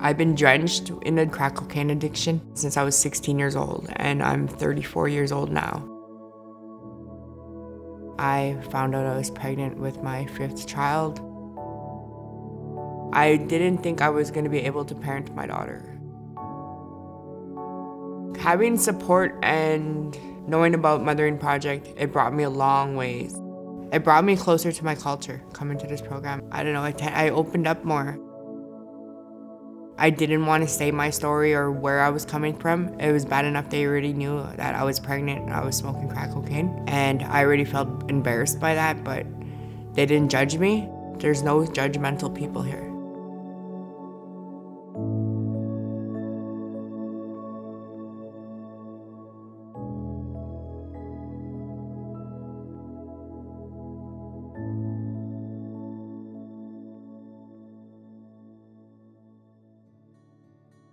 I've been drenched in a crack cocaine addiction since I was 16 years old, and I'm 34 years old now. I found out I was pregnant with my 5th child. I didn't think I was going to be able to parent my daughter. Having support and knowing about Mothering Project, it brought me a long ways. It brought me closer to my culture, coming to this program. I don't know, I opened up more. I didn't want to say my story or where I was coming from. It was bad enough they already knew that I was pregnant and I was smoking crack cocaine. And I already felt embarrassed by that, but they didn't judge me. There's no judgmental people here.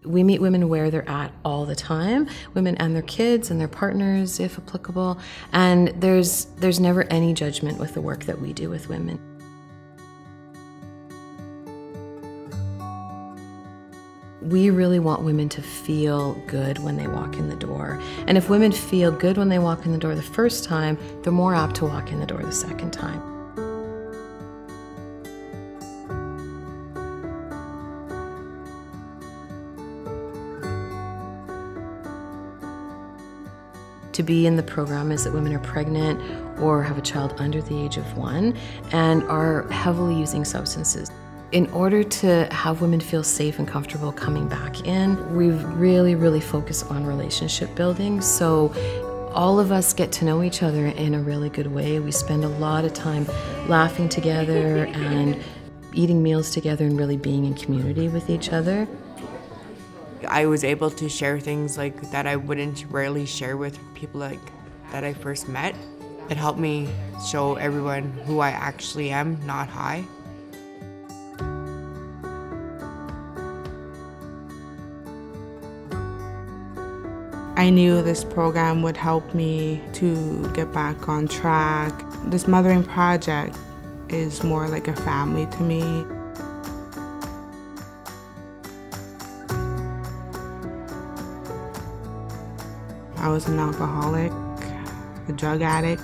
We meet women where they're at all the time, women and their kids and their partners, if applicable, and there's never any judgment with the work that we do with women. We really want women to feel good when they walk in the door. And if women feel good when they walk in the door the first time, they're more apt to walk in the door the second time. To be in the program is that women are pregnant or have a child under the age of 1 and are heavily using substances. In order to have women feel safe and comfortable coming back in, we've really focused on relationship building. So all of us get to know each other in a really good way. We spend a lot of time laughing together and eating meals together and really being in community with each other. I was able to share things like that I wouldn't rarely share with people like that I first met. It helped me show everyone who I actually am, not high. I knew this program would help me to get back on track. This Mothering Project is more like a family to me. I was an alcoholic, a drug addict.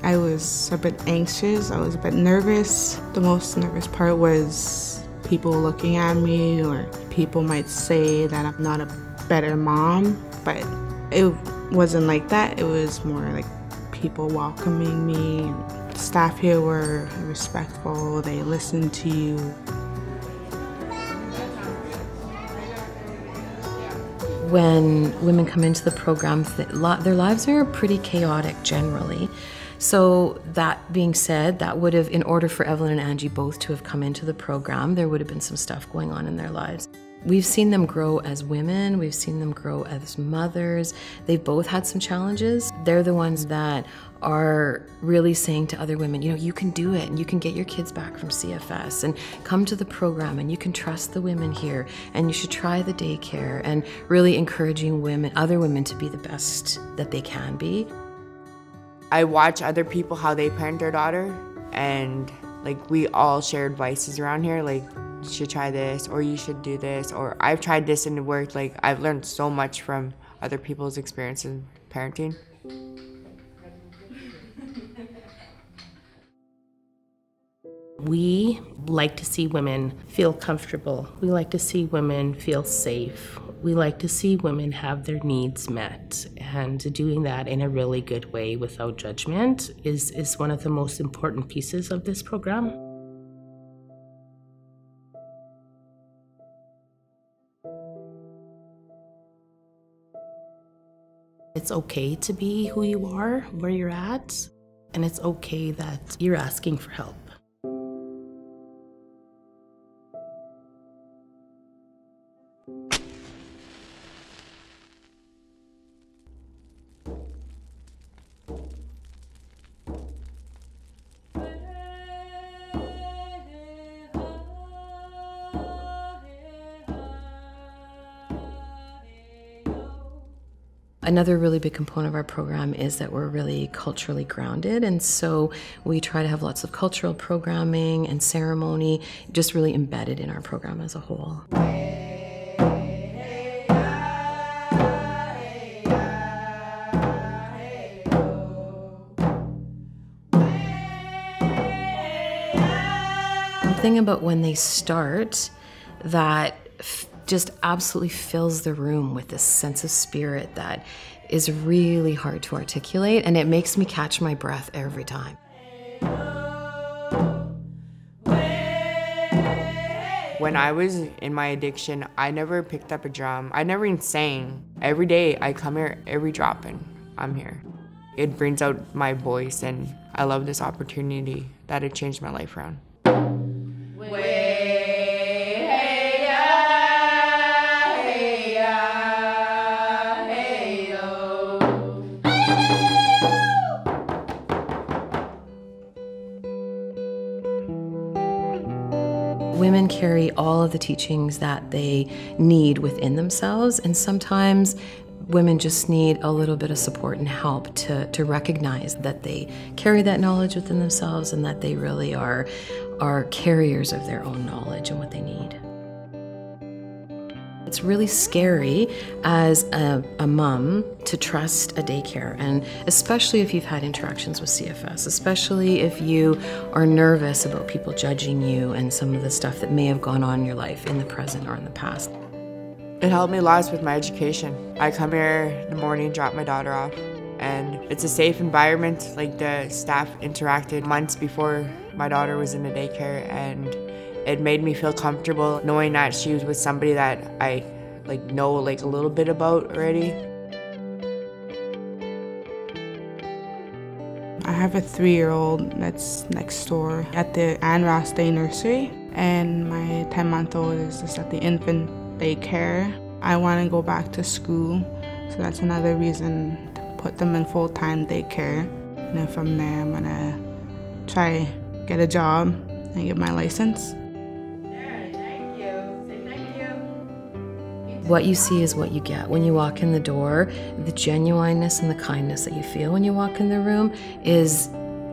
I was a bit anxious, I was a bit nervous. The most nervous part was people looking at me, or people might say that I'm not a better mom, but it wasn't like that. It was more like people welcoming me. The staff here were respectful, they listened to you. When women come into the program, their lives are pretty chaotic generally. So that being said, that would have, in order for Evelyn and Angie both to have come into the program, there would have been some stuff going on in their lives. We've seen them grow as women, we've seen them grow as mothers. They've both had some challenges. They're the ones that are really saying to other women, you know, you can do it and you can get your kids back from CFS and come to the program and you can trust the women here and you should try the daycare, and really encouraging women, other women, to be the best that they can be. I watch other people, how they parent their daughter, and like we all share advices around here, like you should try this or you should do this, or I've tried this and it worked. Like I've learned so much from other people's experience in parenting. We like to see women feel comfortable. We like to see women feel safe. We like to see women have their needs met, and doing that in a really good way without judgment is one of the most important pieces of this program. It's okay to be who you are, where you're at, and it's okay that you're asking for help. Another really big component of our program is that we're really culturally grounded, and so we try to have lots of cultural programming and ceremony just really embedded in our program as a whole. something about when they start that just absolutely fills the room with this sense of spirit that is really hard to articulate, and it makes me catch my breath every time. When I was in my addiction, I never picked up a drum. I never even sang. Every day I come here, every drop-in, I'm here. It brings out my voice, and I love this opportunity that it changed my life around. Women carry all of the teachings that they need within themselves, and sometimes women just need a little bit of support and help to recognize that they carry that knowledge within themselves and that they really are carriers of their own knowledge and what they need. It's really scary as a mom to trust a daycare, and especially if you've had interactions with CFS, especially if you are nervous about people judging you and some of the stuff that may have gone on in your life in the present or in the past. It helped me lots with my education. I come here in the morning, drop my daughter off, and it's a safe environment. Like, the staff interacted months before my daughter was in the daycare, and it made me feel comfortable knowing that she was with somebody that I know a little bit about already. I have a 3-year-old that's next door at the Ann Ross Day Nursery, and my 10-month-old is just at the infant daycare. I want to go back to school, so that's another reason to put them in full-time daycare. And then from there, I'm gonna try get a job and get my license. What you see is what you get. When you walk in the door, the genuineness and the kindness that you feel when you walk in the room is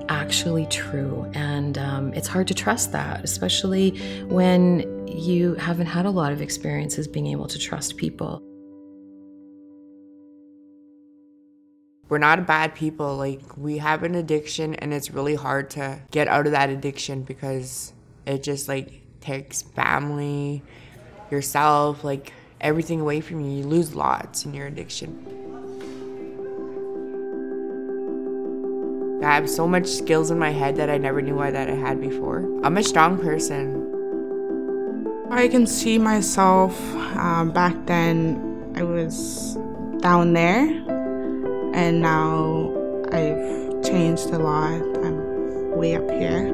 actually true. And it's hard to trust that, especially when you haven't had a lot of experiences being able to trust people. We're not bad people. We have an addiction, and it's really hard to get out of that addiction because it just takes family, yourself, everything away from you. You lose lots in your addiction. I have so much skills in my head that I never knew that I had before. I'm a strong person. I can see myself back then. I was down there, and now I've changed a lot. I'm way up here.